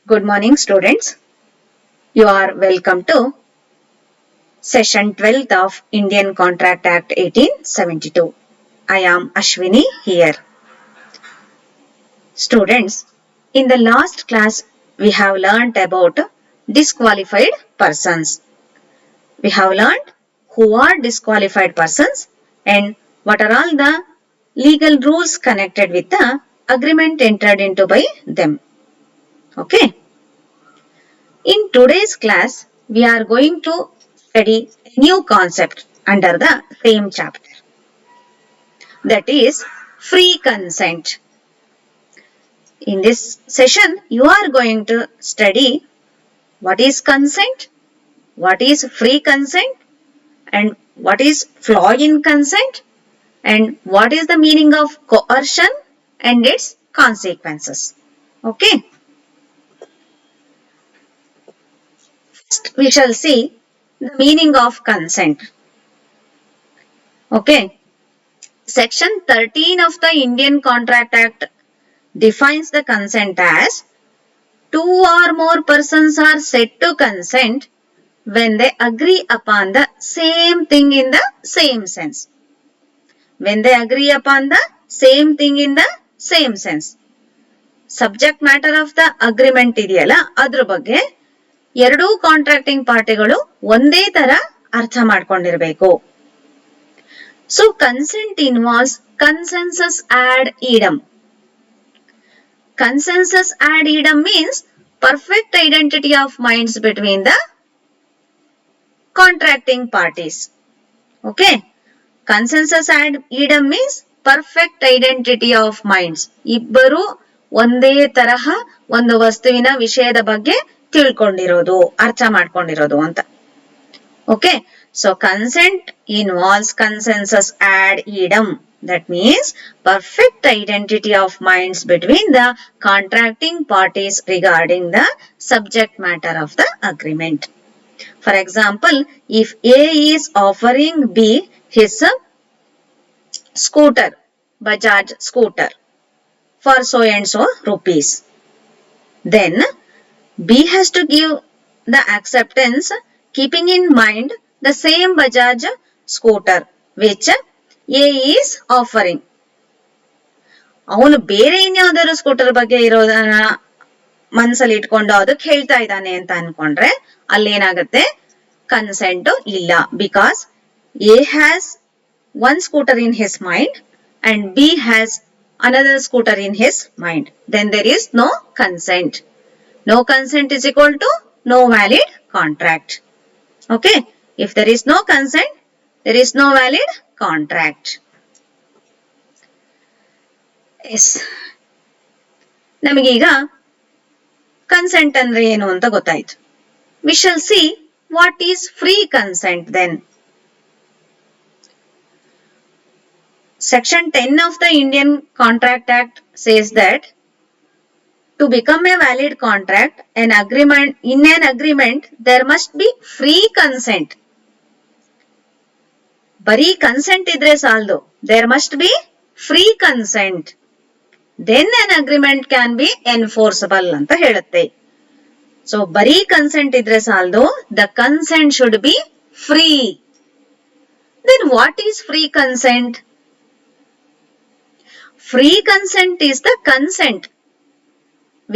Good morning, students. You are welcome to session 12th of Indian Contract Act 1872. I am Ashwini here. Students, in the last class, we have learnt about disqualified persons. We have learnt who are disqualified persons and what are all the legal rules connected with the agreement entered into by them. Okay. In today's class, we are going to study a new concept under the same chapter. That is free consent. In this session, you are going to study what is consent, what is free consent, and what is flaw in consent, and what is the meaning of coercion and its consequences. Okay. First, we shall see the meaning of consent. Okay. Section 13 of the Indian Contract Act defines the consent as two or more persons are said to consent when they agree upon the same thing in the same sense. When they agree upon the same thing in the same sense. Subject matter of the agreement ಇದೆಯಲ್ಲ ಅದ್ರ ಬಗ್ಗೆ ಎರಡೂ contracting ಪಾರ್ಟಿಗಳು ಒಂದೇ ತರ ಅರ್ಥ ಮಾಡ್ಕೊಂಡಿರ್ಬೇಕು. So consent involves consensus ad idem. Consensus ad idem means perfect identity of minds between the contracting parties. Okay. Consensus ad idem means perfect identity of minds. ಇಬ್ಬರು ಒಂದೇ ತರಹ ಒಂದು ವಸ್ತುವಿನ ವಿಷಯದ ಬಗ್ಗೆ ತಿಳ್ಕೊಂಡಿರೋದು, ಅರ್ಥ ಮಾಡ್ಕೊಂಡಿರೋದು ಅಂತ. Okay. So consent involves consensus ad idem. That means perfect identity of minds between the contracting parties regarding the subject matter of the agreement. For example, if A is offering B his scooter, Bajaj scooter for so and so rupees, then B has to give the acceptance keeping in mind the same Bajaj scooter which A is offering. ಅವನು ಬೇರೆ ಇನ್ಯಾವುದಾದ್ರು scooter ಬಗ್ಗೆ ಇರೋದನ್ನ ಮನಸ್ಸಲ್ಲಿ ಇಟ್ಕೊಂಡು ಅದಕ್ಕೆ ಹೇಳ್ತಾ ಇದ್ದಾನೆ ಅಂತ ಅನ್ಕೊಂಡ್ರೆ ಅಲ್ಲೇನಾಗುತ್ತೆ, ಕನ್ಸೆಂಟ್ ಇಲ್ಲ. Because A has one scooter in his mind and B has another scooter in his mind. Then there is no consent. No consent is equal to no valid contract. Okay. If there is no consent, there is no valid contract. Yes. ನಮಗೀಗ consent ಅಂದ್ರೆ ಏನು ಅಂತ ಗೊತ್ತಾಯ್ತು. We shall see what is free consent then. Section 10 of the Indian Contract Act says that to become a valid contract, in an agreement, there must be free consent. ಬರೀ consent ಇದ್ರೆ ಸಾಲದು, there must be free consent, then an agreement can be enforceable ಅಂತ ಹೇಳುತ್ತೆ. So ಬರೀ consent ಇದ್ರೆ ಸಾಲದು, the consent should be free. Then what is free consent? Free consent is the consent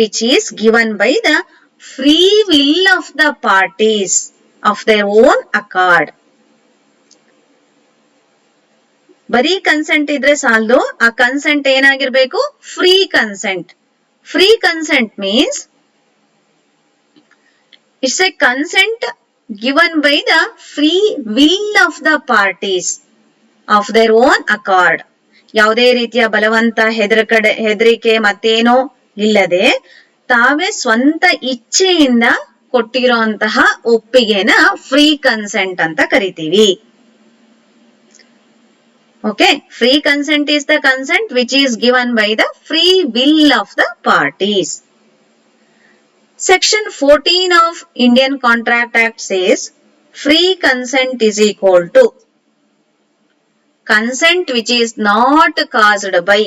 which is given by the free will of the parties of their own accord. ಬರೀ consent ಇದ್ರೆ ಸಾಲದು, ಆ consent ಏನಾಗಿರ್ಬೇಕು? Free consent. Free consent means it's a consent given by the free will of the parties of their own Accord. ಯಾವುದೇ ರೀತಿಯ ಬಲವಂತ, ಹೆದರಿಕೆ ಮತ್ತೇನೋ ಇಲ್ಲದೆ ತಾವೇ ಸ್ವಂತ ಇಚ್ಛೆಯಿಂದ ಕೊಟ್ಟಿರೋಂತಹ ಒಪ್ಪಿಗೆನ ಫ್ರೀ ಕನ್ಸೆಂಟ್ ಅಂತ ಕರಿತೀವಿ. Okay, free consent is the consent which is given by the free will of the parties. Section 14 of Indian Contract Act says free consent is equal to consent which is not caused by,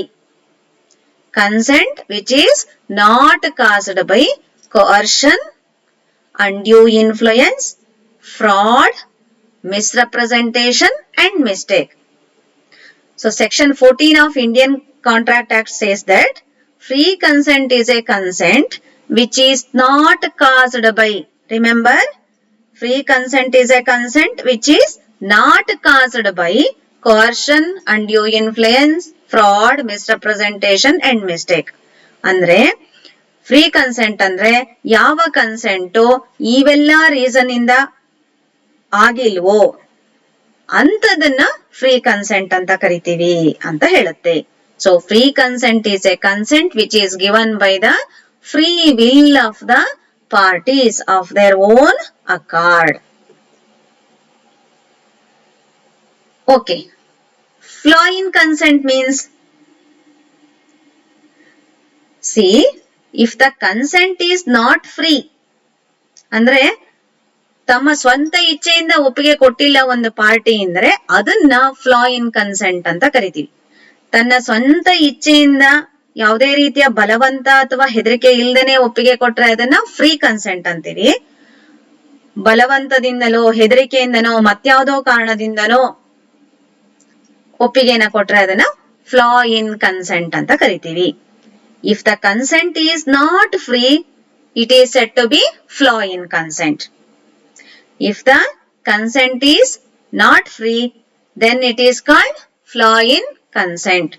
consent which is not caused by coercion, undue influence, fraud, misrepresentation and mistake. So section 14 of Indian Contract Act says that free consent is a consent which is not caused by, remember, free consent is a consent which is not caused by coercion, undue influence, fraud, misrepresentation and mistake. ಅಂದ್ರೆ free consent ಅಂದ್ರೆ ಯಾವ consent ಇವೆಲ್ಲ reason ಇಂದ ಆಗಿಲ್ವೋ ಅಂತದನ್ನ free consent ಅಂತ ಕರಿತೀವಿ ಅಂತ ಹೇಳುತ್ತೆ. So free consent is A consent which is given by the free will of the parties of their own accord. Okay. Flaw in consent means, see, if the consent is not free, ಅಂದ್ರೆ ತಮ್ಮ ಸ್ವಂತ ಇಚ್ಛೆಯಿಂದ ಒಪ್ಪಿಗೆ ಕೊಟ್ಟಿಲ್ಲ ಒಂದು party ಅಂದ್ರೆ ಅದನ್ನ ಫ್ಲಾ in consent ಅಂತ ಕರಿತೀವಿ. ತನ್ನ ಸ್ವಂತ ಇಚ್ಛೆಯಿಂದ ಯಾವುದೇ ರೀತಿಯ ಬಲವಂತ ಅಥವಾ ಹೆದರಿಕೆ ಇಲ್ದೇನೆ ಒಪ್ಪಿಗೆ ಕೊಟ್ರೆ ಅದನ್ನ ಫ್ರೀ ಕನ್ಸೆಂಟ್ ಅಂತೀವಿ. ಬಲವಂತದಿಂದಲೋ ಹೆದರಿಕೆಯಿಂದನೋ ಮತ್ಯಾವುದೋ ಕಾರಣದಿಂದನೋ ಒಪ್ಪಿಗೆನ ಕೊಟ್ರೆ ಅದನ್ನ ಫ್ಲಾ ಇನ್ ಕನ್ಸೆಂಟ್ ಅಂತ ಕರಿತೀವಿ. If the consent is not free, it is said to be flaw in consent. If the consent is not free, then it is called flaw in consent.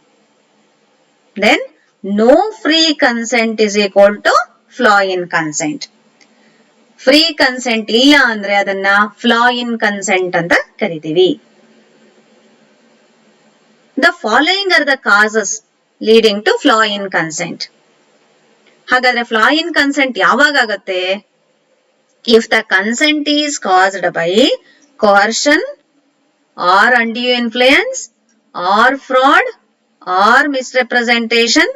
Then no free consent is equal to flaw in consent. Free consent ಇಲ್ಲ ಅಂದ್ರೆ ಅದನ್ನ flaw in consent ಅಂತ ಕರಿತೀವಿ. The following are the causes leading to flaw in consent. ಹಾಗಾದ್ರೆ flaw in consent ಯಾವಾಗ ಆಗುತ್ತೆ? If the consent is caused by coercion or undue influence or fraud or misrepresentation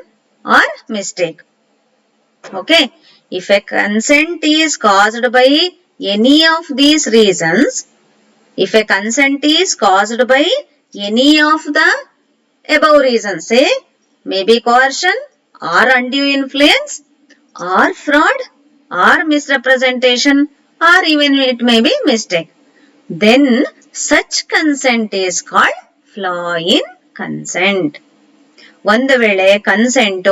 or mistake. Okay. If a consent is caused by any of these reasons, if a consent is caused by any of the above reasons, say maybe coercion or undue influence or fraud or misrepresentation or even it may be mistake, then such consent is called flaw in consent. ಒಂದು ವೇಳೆ consent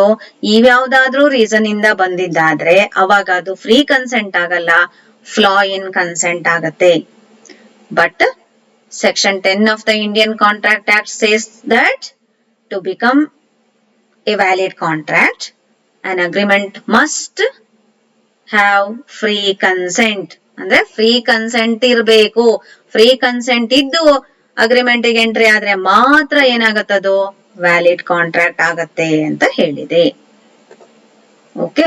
ಇವ್ಯಾವುದಾದ್ರೂ reason ಇಂದ ಬಂದಿದ್ದಾದ್ರೆ ಅವಾಗ ಅದು free consent ಆಗಲ್ಲ, ಫ್ಲಾ in consent ಆಗತ್ತೆ. But section 10 of the Indian Contract Act says that to become a valid contract, an agreement must have free consent. ಅಂದ್ರೆ free consent ಇರಬೇಕು. Free consent ಇದ್ದು ಅಗ್ರಿಮೆಂಟ್ ಗೆ entry ಆದ್ರೆ ಮಾತ್ರ ಏನಾಗತ್ತದು ವ್ಯಾಲಿಡ್ ಕಾಂಟ್ರಾಕ್ಟ್ ಆಗತ್ತೆ ಅಂತ ಹೇಳಿದೆ. Okay,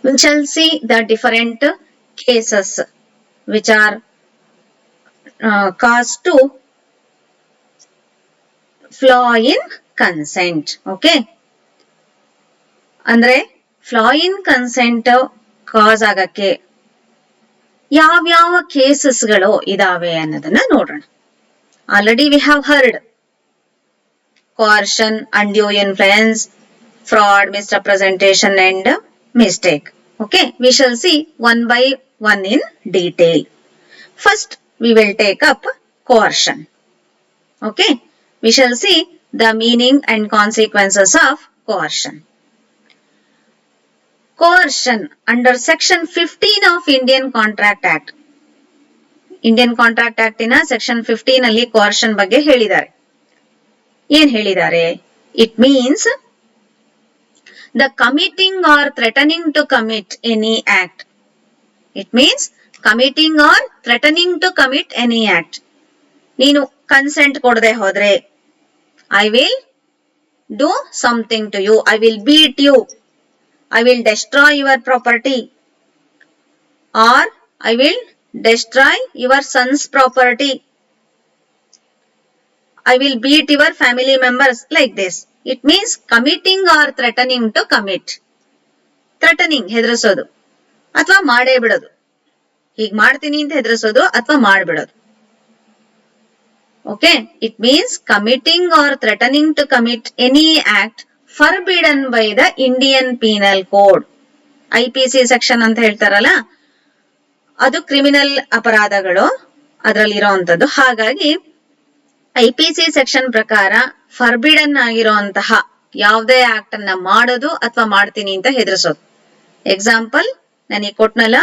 we shall see the different cases which are caused to flaw in consent. Okay, ಅಂದ್ರೆ ಫ್ಲಾ ಇನ್ ಕನ್ಸೆಂಟ್ ಕಾಸ್ ಆಗಕ್ಕೆ ಯಾವ್ಯಾವ ಕೇಸಸ್ಗಳು ಇದಾವೆ ಅನ್ನೋದನ್ನ ನೋಡೋಣ. Already we have heard coercion, undue influence, fraud, misrepresentation and mistake. Okay, we shall see one by one in detail. First, we will take up coercion. Okay, we shall see the meaning and consequences of coercion. Coercion under section 15 of Indian Contract Act. Indian Contract Act in section 15 ಅಲ್ಲಿ coercion ಬಗ್ಗೆ ಹೇಳಿದ್ದಾರೆ. ಏನ್ ಹೇಳಿದ್ದಾರೆ? It means the committing or threatening to commit any act. It means committing or threatening to commit any act. ನೀನು consent ಕೊಡದೆ ಹೋದ್ರೆ I will do something to you. I will beat you. I will destroy your property. Or I will destroy your son's property. I will beat your family members, like this. It means committing or threatening to commit. Threatening, ಹೆದರಿಸೋದು ಅಥವಾ ಮಾಡೇ ಬಿಡೋದು. ಹೀಗ್ ಮಾಡ್ತೀನಿ ಅಂತ ಹೆದರಿಸೋದು ಅಥವಾ ಮಾಡ್ಬಿಡೋದು. Okay, it means committing or threatening to commit any act forbidden by the Indian Penal Code. IPC section ಅಂತ ಹೇಳ್ತಾರಲ್ಲ, ಅದು ಕ್ರಿಮಿನಲ್ ಅಪರಾಧಗಳು ಅದರಲ್ಲಿ ಇರೋವಂಥದ್ದು. ಹಾಗಾಗಿ IPC ಸೆಕ್ಷನ್ ಪ್ರಕಾರ ಫರ್ಬಿಡನ್ ಆಗಿರುವಂತಹ ಯಾವುದೇ ಆಕ್ಟ್ ಅನ್ನ ಮಾಡೋದು ಅಥವಾ ಮಾಡ್ತೀನಿ ಅಂತ ಹೆದರ್ಸೋದು. ಎಕ್ಸಾಂಪಲ್ ನನಗೆ ಕೊಟ್ನಲ್ಲ,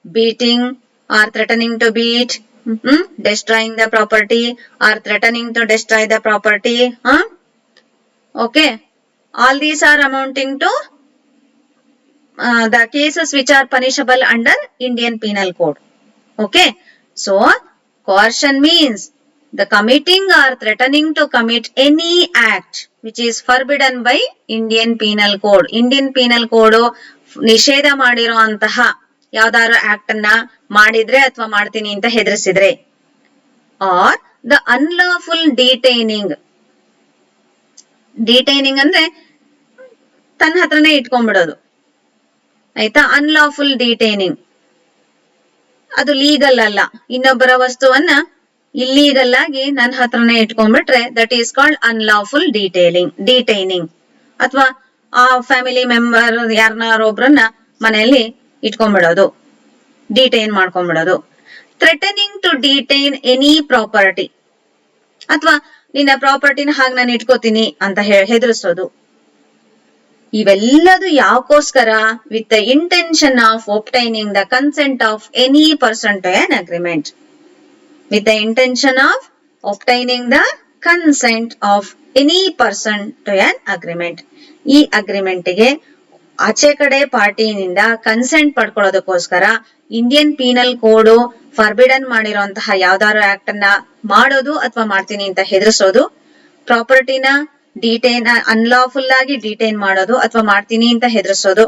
beating or threatening to beat, destroying the property or threatening to destroy the property. Okay, all these are amounting to the cases which are punishable under Indian Penal Code. Okay, so coercion means the committing or threatening to commit any act which is forbidden by Indian Penal Code. Indian Penal Code ನಿಷೇಧ ಮಾಡಿರುವಂತಹ ಯಾವ್ದಾದ್ರು act ಅನ್ನ ಮಾಡಿದ್ರೆ ಅಥವಾ ಮಾಡ್ತೀನಿ ಅಂತ ಹೆದರಿಸಿದ್ರೆ, are the unlawful ಡಿಟೈನಿಂಗ್. ಡಿಟೈನಿಂಗ್ ಅಂದ್ರೆ ತನ್ನ ಹತ್ರನೇ ಇಟ್ಕೊಂಡ್ಬಿಡೋದು, ಆಯ್ತಾ. ಅನ್ಲಾಫುಲ್ ಡಿಟೈನಿಂಗ್ ಅದು ಲೀಗಲ್ ಅಲ್ಲ, ಇನ್ನೊಬ್ಬರ ವಸ್ತುವನ್ನ ಇಲ್ಲೀಗಲ್ ಆಗಿ ನನ್ನ ಹತ್ರನೇ ಇಟ್ಕೊಂಡ್ಬಿಟ್ರೆ that is called unlawful detaining. ಅಥವಾ ಆ ಫ್ಯಾಮಿಲಿ ಮೆಂಬರ್ ಯಾರನ್ನಾರೊಬ್ರನ್ನ ಮನೆಯಲ್ಲಿ ಇಟ್ಕೊಂಡ್ಬಿಡೋದು, ಡಿಟೈನ್ ಮಾಡ್ಕೊಂಡ್ಬಿಡೋದು. Threatening to detain any property, ಅಥವಾ ನಿನ್ನ ಪ್ರಾಪರ್ಟಿನ ಹಾಗೆ ನಾನು ಇಟ್ಕೋತೀನಿ ಅಂತ ಹೆದರಿಸೋದು. ಇವೆಲ್ಲದು ಯಾಕೋಸ್ಕರ? With the intention of obtaining the consent of any person to an agreement. With the intention of obtaining the consent of any person to an agreement. ಈ ಅಗ್ರಿಮೆಂಟ್ಗೆ ಆಚೆ ಕಡೆ ಪಾರ್ಟಿನಿಂದ ಕನ್ಸೆಂಟ್ ಪಡ್ಕೊಳ್ಳೋದಕ್ಕೋಸ್ಕರ ಇಂಡಿಯನ್ ಪೀನಲ್ ಕೋಡ್ ಫರ್ಬಿಡನ್ ಮಾಡಿರುವಂತಹ ಯಾವ್ದಾದ್ರು act ಅನ್ನ ಮಾಡೋದು ಅಥವಾ ಮಾಡ್ತೀನಿ ಅಂತ ಹೆದರಿಸೋದು, ಪ್ರಾಪರ್ಟಿನ ಡಿಟೈನ್ ಅನ್ಲಾಫುಲ್ ಆಗಿ ಡಿಟೈನ್ ಮಾಡೋದು ಅಥವಾ ಮಾಡ್ತೀನಿ ಅಂತ ಹೆದರಿಸೋದು.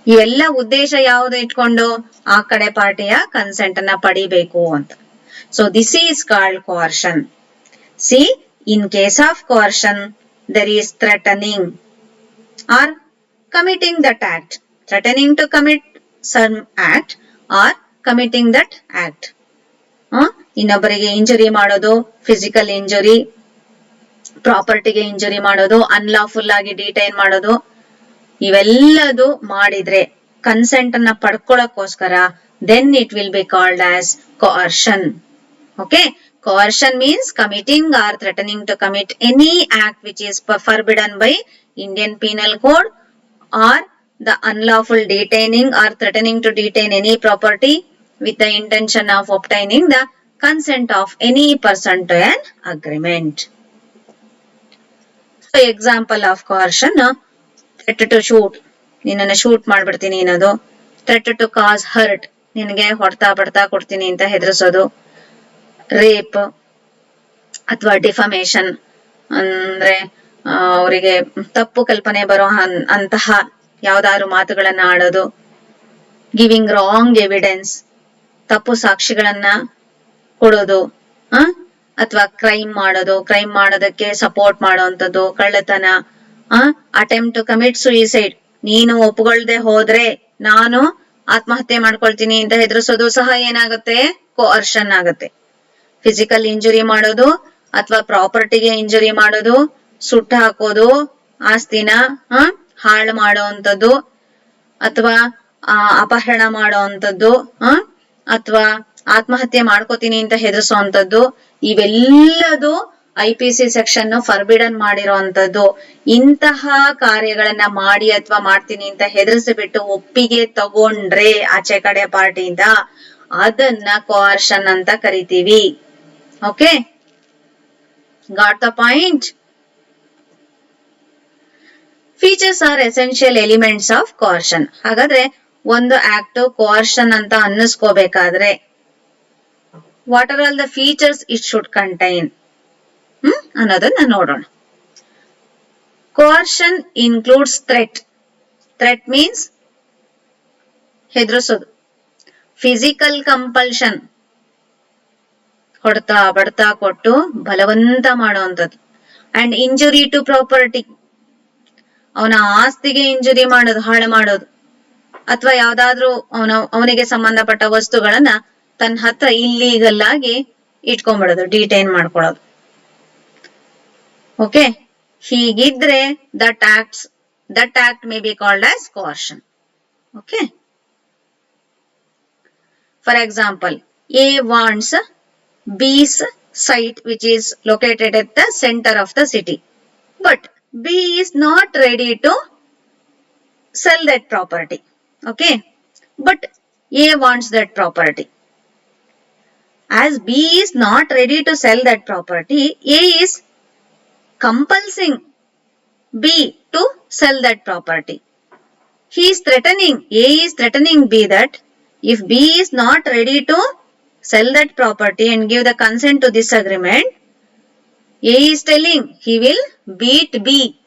ಇವೆಲ್ಲ ಉದ್ದೇಶ ಯಾವುದು ಇಟ್ಕೊಂಡು? ಆ ಕಡೆ ಪಾರ್ಟಿಯ ಕನ್ಸೆಂಟ್ ಅನ್ನ ಪಡಿಬೇಕು ಅಂತ. So this is called coercion. See, in case of coercion, there is threatening or committing that act. Threatening to commit some act or committing that act. ಇನ್ನೊಬ್ಬರಿಗೆ ಇಂಜುರಿ ಮಾಡೋದು, ಫಿಸಿಕಲ್ ಇಂಜುರಿ, ಪ್ರಾಪರ್ಟಿಗೆ ಇಂಜುರಿ ಮಾಡೋದು, unlawful ಆಗಿ detain ಮಾಡೋದು, ಇವೆಲ್ಲದು ಮಾಡಿದ್ರೆ consent ಅನ್ನ ಪಡ್ಕೊಳ್ಳೋಕೋಸ್ಕರ then it will be called as coercion. Okay, coercion means committing or threatening to commit any act which is forbidden by Indian Penal Code, or the unlawful detaining or threatening to detain any property with the intention of obtaining the consent of any person to an agreement. So example of coercion, threat to shoot, ನಿನ್ನನ್ನ shoot ಮಾಡ್ಬಿಡ್ತೀನಿ ಅನ್ನೋದು. threat to cause hurt, ನಿನಗೆ ಹೊಡ್ತಾ ಬಡ್ತಾ ಕೊಡ್ತೀನಿ ಅಂತ ಹೆದರಿಸೋದು. Rape ಅಥವಾ defamation ಅಂದ್ರೆ ಅವರಿಗೆ ತಪ್ಪು ಕಲ್ಪನೆ ಬರೋ ಅಂತಹ ಯಾವ್ದಾದ್ರು ಮಾತುಗಳನ್ನ ಆಡೋದು. ಗಿವಿಂಗ್ ರಾಂಗ್ ಎವಿಡೆನ್ಸ್, ತಪ್ಪು ಸಾಕ್ಷಿಗಳನ್ನ ಕೊಡೋದು. ಅಥವಾ ಕ್ರೈಮ್ ಮಾಡೋದು, ಕ್ರೈಮ್ ಮಾಡೋದಕ್ಕೆ ಸಪೋರ್ಟ್ ಮಾಡೋಂಥದ್ದು, ಕಳ್ಳತನ. ಅಟೆಂಪ್ಟ್ ಟು ಕಮಿಟ್ ಸುಯಿಸೈಡ್, ನೀನು ಒಪ್ಕೊಳ್ದೆ ಹೋದ್ರೆ ನಾನು ಆತ್ಮಹತ್ಯೆ ಮಾಡ್ಕೊಳ್ತೀನಿ ಅಂತ ಹೆದರಿಸೋದು ಸಹ ಏನಾಗುತ್ತೆ? ಕೋರ್ಷನ್ ಆಗುತ್ತೆ. ಫಿಸಿಕಲ್ ಇಂಜುರಿ ಮಾಡೋದು ಅಥವಾ ಪ್ರಾಪರ್ಟಿಗೆ ಇಂಜುರಿ ಮಾಡೋದು, ಸುಟ್ಟು ಹಾಕೋದು, ಆಸ್ತಿನ ಹಾಳು ಮಾಡೋವಂಥದ್ದು, ಅಥವಾ ಅಪಹರಣ ಮಾಡೋವಂಥದ್ದು, ಅಥವಾ ಆತ್ಮಹತ್ಯೆ ಮಾಡ್ಕೋತೀನಿ ಅಂತ ಹೆದರ್ಸೋವಂಥದ್ದು, ಇವೆಲ್ಲದು IPC ಸೆಕ್ಷನ್ ಫರ್ಬಿಡನ್ ಮಾಡಿರೋವಂಥದ್ದು. ಇಂತಹ ಕಾರ್ಯಗಳನ್ನ ಮಾಡಿ ಅಥವಾ ಮಾಡ್ತೀನಿ ಅಂತ ಹೆದರಿಸಿಬಿಟ್ಟು ಒಪ್ಪಿಗೆ ತಗೊಂಡ್ರೆ ಆಚೆ ಕಡೆ ಪಾರ್ಟಿಯಿಂದ ಅದನ್ನ ಕೋರ್ಷನ್ ಅಂತ ಕರಿತೀವಿ. Okay, got the point? Features are essential elements of coercion. ಹಾಗಾದ್ರೆ ಒಂದು ಆಕ್ಟ್ ಕೋರ್ಷನ್ ಅಂತ ಅನ್ನಿಸ್ಕೋಬೇಕಾದ್ರೆ what are all the features it should contain ಅನ್ನೋದನ್ನ ನೋಡೋಣ. Coercion includes threat. Threat means ಹೆದರಿಸೋದು. ಫಿಸಿಕಲ್ ಕಂಪಲ್ಷನ್, ಹೊಡ್ತಾ ಬಡ್ತಾ ಕೊಟ್ಟು ಬಲವಂತ ಮಾಡುವಂಥದ್ದು. ಅಂಡ್ ಇಂಜುರಿ ಟು ಪ್ರಾಪರ್ಟಿ, ಅವನ ಆಸ್ತಿಗೆ ಇಂಜುರಿ ಮಾಡೋದು, ಹಾಳು ಮಾಡೋದು. ಅಥವಾ ಯಾವ್ದಾದ್ರು ಅವನಿಗೆ ಸಂಬಂಧಪಟ್ಟ ವಸ್ತುಗಳನ್ನ ತನ್ನ ಹತ್ರ ಇಲ್ಲೀಗಲ್ ಆಗಿ ಇಟ್ಕೊಂಡ್ಬಿಡೋದು, ಡಿಟೈನ್ ಮಾಡ್ಕೊಳ್ಳೋದು. ಓಕೆ, ಹೀಗಿದ್ರೆ that act may be called as coercion. Okay. For example, A wants B's site which is located at the center of the city. But B is not ready to sell that property. Okay. But A wants that property. As B is not ready to sell that property, A is compelling B to sell that property. A is threatening B that if B is not ready to sell that property and give the consent to this agreement, A is telling he will beat B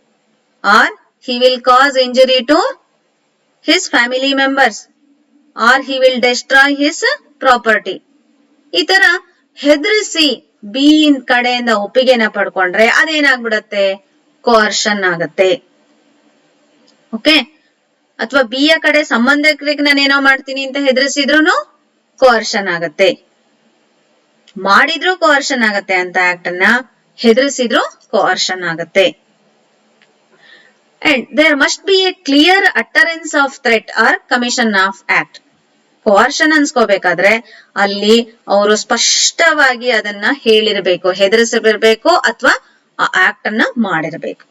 or he will cause injury to his family members or he will destroy his property. ಈ ತರ ಹೆದರಿಸಿ B ಕಡೆಯಿಂದ ಒಪ್ಪಿಗೆನ ಪಡ್ಕೊಂಡ್ರೆ ಅದೇನಾಗ್ಬಿಡತ್ತೆ, ಕೋರ್ಷನ್ ಆಗತ್ತೆ. Okay. ಅಥವಾ B ಯ ಕಡೆ ಸಂಬಂಧಿಕರಿಗೆ ನಾನೇನೋ ಮಾಡ್ತೀನಿ ಅಂತ ಹೆದರಿಸಿದ್ರು ಕೋರ್ಷನ್ ಆಗತ್ತೆ. ಮಾಡಿದ್ರು ಕೋರ್ಷನ್ ಆಗತ್ತೆ ಅಂತ ಆಕ್ಟ್ ಅನ್ನ, ಹೆದರಿಸಿದ್ರು ಕೋರ್ಷನ್ ಆಗತ್ತೆ. And there must be a clear utterance of threat or commission of act. ಕೋರ್ಷನ್ ಅನ್ಸ್ಕೋಬೇಕಾದ್ರೆ ಅಲ್ಲಿ ಅವರು ಸ್ಪಷ್ಟವಾಗಿ ಅದನ್ನ ಹೇಳಿರ್ಬೇಕು, ಹೆದರಿಸಿರ್ಬೇಕು ಅಥವಾ ಆ ಆಕ್ಟ್ ಅನ್ನ ಮಾಡಿರ್ಬೇಕು.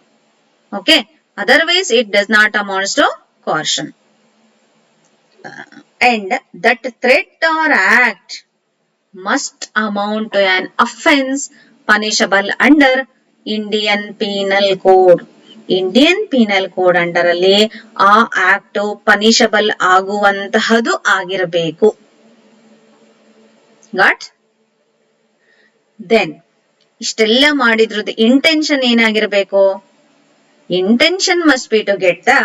Okay. Otherwise it does not amounts to coercion. And that threat or act must amount to an offense punishable under Indian Penal Code. Indian penal code under ಅಲ್ಲಿ ಆ ಆಕ್ಟ್ ಪನಿಷಬಲ್ ಆಗುವಂತಹದು ಆಗಿರಬೇಕು. ಗಾಟ್? ದೆನ್ ಇಷ್ಟೆಲ್ಲ ಮಾಡಿದ್ರದ್ದು intention ಏನಾಗಿರ್ಬೇಕು? Intention must be to get the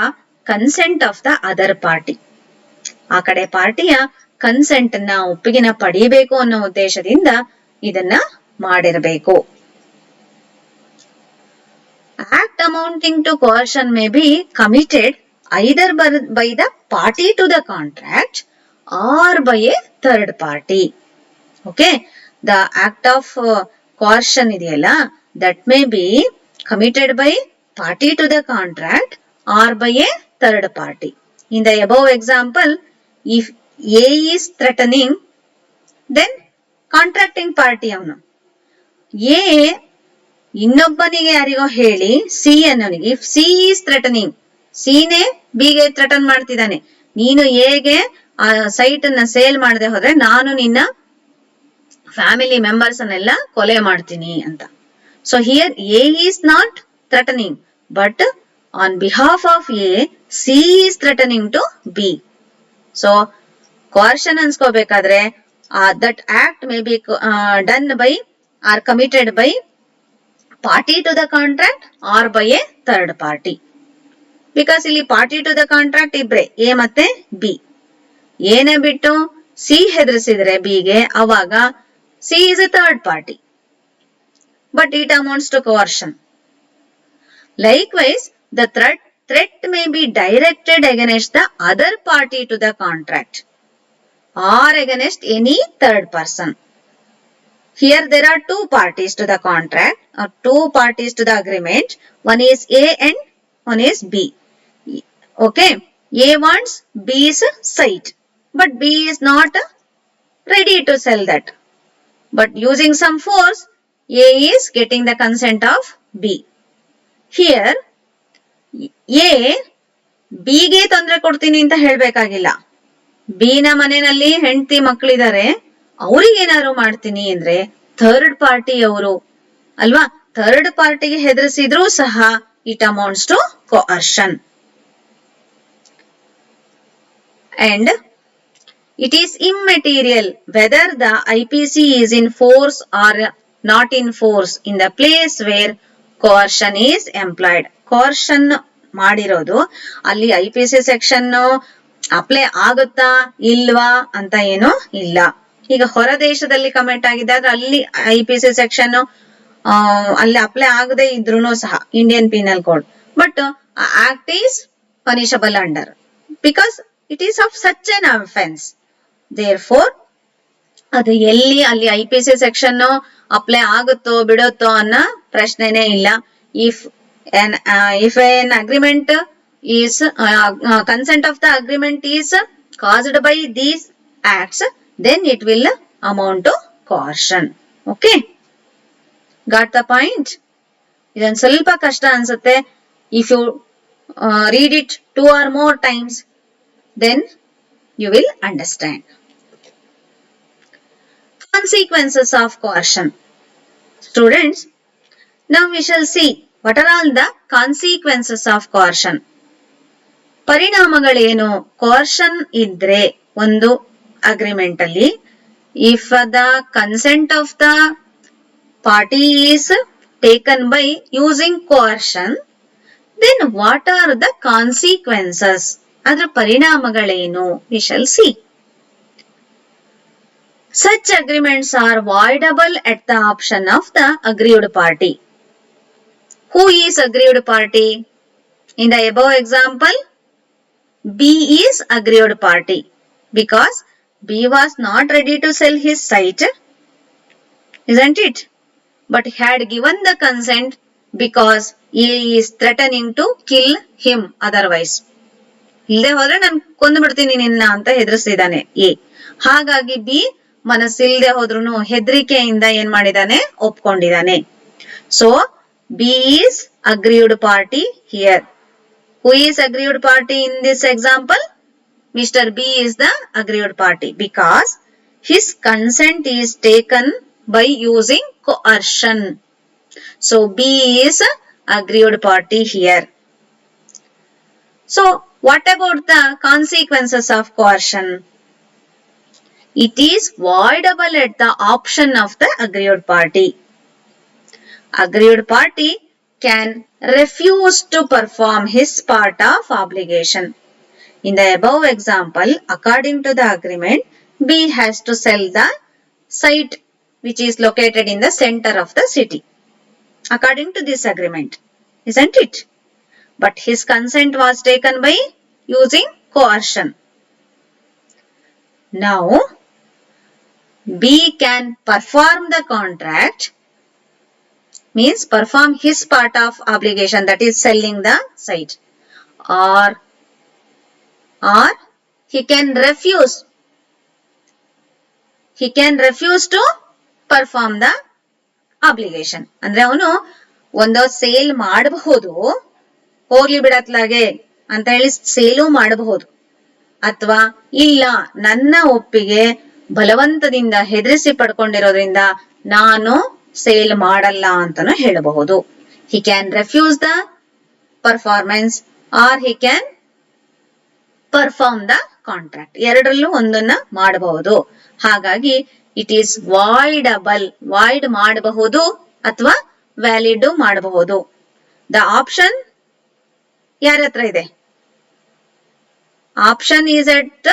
consent of the other party. ಆ ಕಡೆ ಪಾರ್ಟಿಯ ಕನ್ಸೆಂಟ್ ನ, ಒಪ್ಪಿಗೆನ ಪಡಿಬೇಕು ಅನ್ನೋ ಉದ್ದೇಶದಿಂದ ಇದನ್ನ ಮಾಡಿರಬೇಕು. Act amounting to coercion may be committed either by the party to the contract or by a third party. Okay. The act of coercion ಇದೆಯಲ್ಲ, that may be committed by party to the contract or by a third party. In the above example, if A is threatening, then contracting party ಅವನು A ಇನ್ನೊಬ್ಬನಿಗೆ ಯಾರಿಗೋ ಹೇಳಿ C ಅನ್ನೋನಿಗೆ, if C is threatening, ಸಿನೇ ಬಿಗೆ threaten ಮಾಡ್ತಿದ್ದಾನೆ, ನೀನು ಎಗೆ ಆ ಸೈಟ್ ಅನ್ನ ಸೇಲ್ ಮಾಡದೆ ಹೋದ್ರೆ ನಾನು ನಿನ್ನ ಫ್ಯಾಮಿಲಿ ಮೆಂಬರ್ಸ್ ಅನ್ನೆಲ್ಲ ಕೊಲೆ ಮಾಡ್ತೀನಿ ಅಂತ. So here A is not threatening, but on behalf of A C is threatening to B. So coercion ಅನ್ಸ್ಕೋಬೇಕಾದ್ರೆ that act may be done by or committed by party to the contract or by a third party. Because ಇಲ್ಲಿ party to the contract ಇಬ್ರೆ, A ಮತ್ತೆ B. ಏನೇ ಬಿಟ್ಟು C ಹೆದರಿಸಿದ್ರೆ B ಗೆ, ಅವಾಗ C is a third party. But it amounts to coercion. Likewise, the threat may be directed against the other party to the contract or against any third person. Here there are two parties to the contract or two parties to the agreement. One is A and one is B. Okay. A wants B's site, but B is not ready to sell that. But using some force, A is getting the consent of B. Here, A B ಗೆ ತೊಂದರೆ ಕೊಡ್ತೀನಿ ಅಂತ ಹೇಳ್ಬೇಕಾಗಿಲ್ಲ. B ನ ಮನೆಯಲ್ಲಿ ಹೆಂಡತಿ ಮಕ್ಕಳಿದ್ದಾರೆ, ಅವ್ರಿಗೆ ಏನಾದ್ರು ಮಾಡ್ತೀನಿ ಅಂದ್ರೆ ಥರ್ಡ್ ಪಾರ್ಟಿ ಅವರು ಅಲ್ವಾ, ಥರ್ಡ್ ಪಾರ್ಟಿಗೆ ಹೆದರಿಸಿದ್ರು ಸಹ it amounts to coercion. And it is immaterial whether the IPC is in force or not in force in the place where coercion is employed. ಕೋರ್ಷನ್ ಮಾಡಿರೋದು ಅಲ್ಲಿ IPC ಸೆಕ್ಷನ್ ಅಪ್ಲೈ ಆಗುತ್ತಾ ಇಲ್ವಾ ಅಂತ ಏನೂ ಇಲ್ಲ. ಈಗ ಹೊರ ದೇಶದಲ್ಲಿ ಕಮಿಟ್ ಆಗಿದ್ದಾಗ ಅಲ್ಲಿ IPC ಸೆಕ್ಷನ್ ಅಲ್ಲಿ ಅಪ್ಲೈ ಆಗದೆ ಇದ್ರೂ ಸಹ Indian penal code, but act is punishable under because it is of such an offence. Therefore ಅದು ಎಲ್ಲಿ ಅಲ್ಲಿ IPC ಸೆಕ್ಷನ್ ಅಪ್ಲೈ ಆಗುತ್ತೋ ಬಿಡುತ್ತೋ ಅನ್ನೋ ಪ್ರಶ್ನೆನೇ ಇಲ್ಲ. If an agreement is consent of the agreement is caused by these acts, then it will amount to coercion. Okay, got the point? ಇದೊಂದು ಸ್ವಲ್ಪ ಕಷ್ಟ ಅನ್ಸುತ್ತೆ. If you read it 2 or more times, then you will understand. Consequences of coercion. Students, now we shall see what are all the consequences of coercion. ಪರಿಣಾಮಗಳೇನು coercion ಇದ್ರೆ ಒಂದು agreement ಅಲ್ಲಿ? If the consent of the party is taken by using coercion, then what are the consequences? ಅದರ ಪರಿಣಾಮಗಳೇನು? We shall see. Such agreements are voidable at the option of the aggrieved party. Who is aggrieved party? In the above example, B is aggrieved party because B was not ready to sell his site, isn't it? But had given the consent because A is threatening to kill him otherwise. ಇಲ್ಲದೆ ಹೋದ್ರೆ ನಾನು ಕೊಂದು ಬಿಡ್ತೀನಿ ನಿನ್ನ ಅಂತ ಹೆದರಿಸಿದಾನೆ A. ಹಾಗಾಗಿ B ಮನಸ್ಸಿಲ್ದೆ ಹೋದ್ರುನು ಹೆದರಿಕೆಯಿಂದ ಏನ್ ಮಾಡಿದಾನೆ? ಒಪ್ಕೊಂಡಿದ್ದಾನೆ. So B is aggrieved party here. Who is aggrieved party in this example? Mr. B is the aggrieved party because his consent is taken by using coercion. So B is aggrieved party here. So what about the consequences of coercion? It is voidable at the option of the aggrieved party. Aggrieved party can refuse to perform his part of obligation. In the above example, according to the agreement, B has to sell the site which is located in the center of the city. According to this agreement, isn't it? But his consent was taken by using coercion. Now, B can perform the contract, means perform his part of obligation, that is selling the site, or he can refuse. He can refuse to perform the obligation. ಅಂದ್ರೆ ಅವನು ಒಂದು sale ಮಾಡಬಹುದು, ಹೋಗ್ಲಿ ಬಿಡತ್ಲಾಗೆ ಅಂತ ಹೇಳಿ sale ಮಾಡಬಹುದು, ಅಥವಾ ಇಲ್ಲ ನನ್ನ ಒಪ್ಪಿಗೆ ಬಲವಂತದಿಂದ ಹೆದರಿಸಿ ಪಡ್ಕೊಂಡಿರೋದ್ರಿಂದ ನಾನು ಸೇಲ್ ಮಾಡಲ್ಲ ಅಂತಾನು ಹೇಳಬಹುದು. He can refuse the performance or he can perform the contract. ಎರಡರಲ್ಲೂ ಒಂದನ್ನ ಮಾಡಬಹುದು. ಹಾಗಾಗಿ ಇಟ್ ಈಸ್ ವಾಯ್ಡಬಲ್. ವಾಯ್ಡ್ ಮಾಡಬಹುದು ಅಥವಾ ವ್ಯಾಲಿಡ್ ಮಾಡಬಹುದು. ದ ಆಪ್ಷನ್ ಯಾರ ಹತ್ರ ಇದೆ? Option is at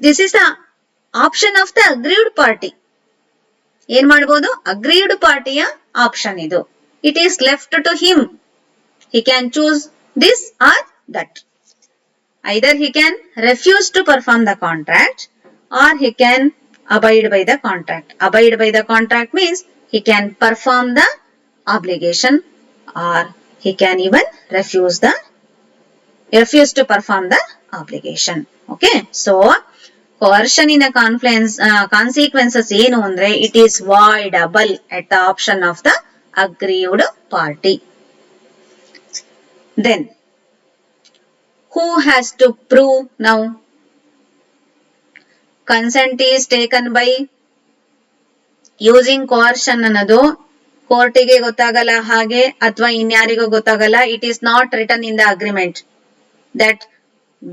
this is the option of the aggrieved party. ಏನ್ ಮಾಡಬಹುದು? ಅಗ್ರೀವ್ಡ್ ಪಾರ್ಟಿಯ ಆಪ್ಷನ್ ಇದು. It is left to him. He can choose this or that. Either he can refuse to perform the contract or he can abide by the contract. Abide by the contract means he can perform the obligation or he can even refuse to perform the obligation. Okay. So, coercion in a consequences ಏನು ಅಂದ್ರೆ it is voidable at the option of the aggrieved party. Then, who has to prove now? Consent is taken by using coercion ಅನ್ನೋದು ಕೋರ್ಟಿಗೆ ಗೊತ್ತಾಗಲ್ಲ ಹಾಗೆ ಅಥವಾ ಇನ್ಯಾರಿಗೂ ಗೊತ್ತಾಗಲ್ಲ. It is not return in the agreement that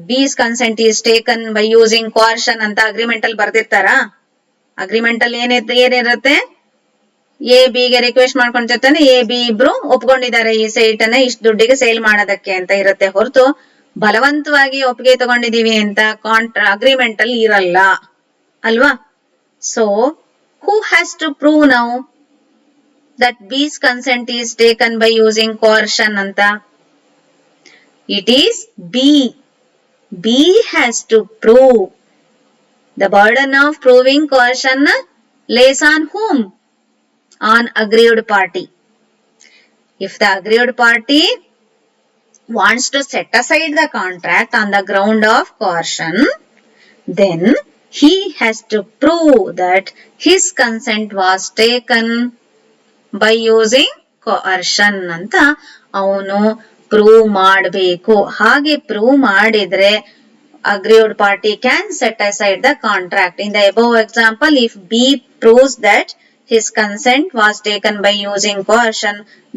B's consent is taken by using coercion ಅಂತ agreement ಅಲ್ಲಿ ಬರ್ದಿರ್ತಾರ? Agreement ಅಲ್ಲಿ ಏನಿರುತ್ತೆ? ಎ ಬಿಗೆ ರಿಕ್ವೆಸ್ಟ್ ಮಾಡ್ಕೊಂಡಿರ್ತಾನೆ, ಎ ಬಿ ಇಬ್ರು ಒಪ್ಕೊಂಡಿದ್ದಾರೆ ಈ ಸೈಟ್ ಅನ್ನ ಇಷ್ಟು ದುಡ್ಡಿಗೆ ಸೇಲ್ ಮಾಡೋದಕ್ಕೆ ಅಂತ ಇರುತ್ತೆ ಹೊರತು ಬಲವಂತವಾಗಿ ಒಪ್ಪಿಗೆ ತಗೊಂಡಿದೀವಿ ಅಂತ ಅಗ್ರಿಮೆಂಟ್ ಅಲ್ಲಿ ಇರಲ್ಲ ಅಲ್ವಾ? So who has to prove now that B's consent is taken by using coercion ಅಂತ? It is B. B has to prove. The burden of proving coercion lays on whom? On aggrieved party. If the aggrieved party wants to set aside the contract on the ground of coercion, then he has to prove that his consent was taken by using coercion ಅಂತ ಅವನು prove ಮಾಡಬೇಕು. ಹಾಗೆ prove ಮಾಡಿದ್ರೆ aggrieved party can set aside the contract. In the above example, if B proves that his consent was taken by using coercion,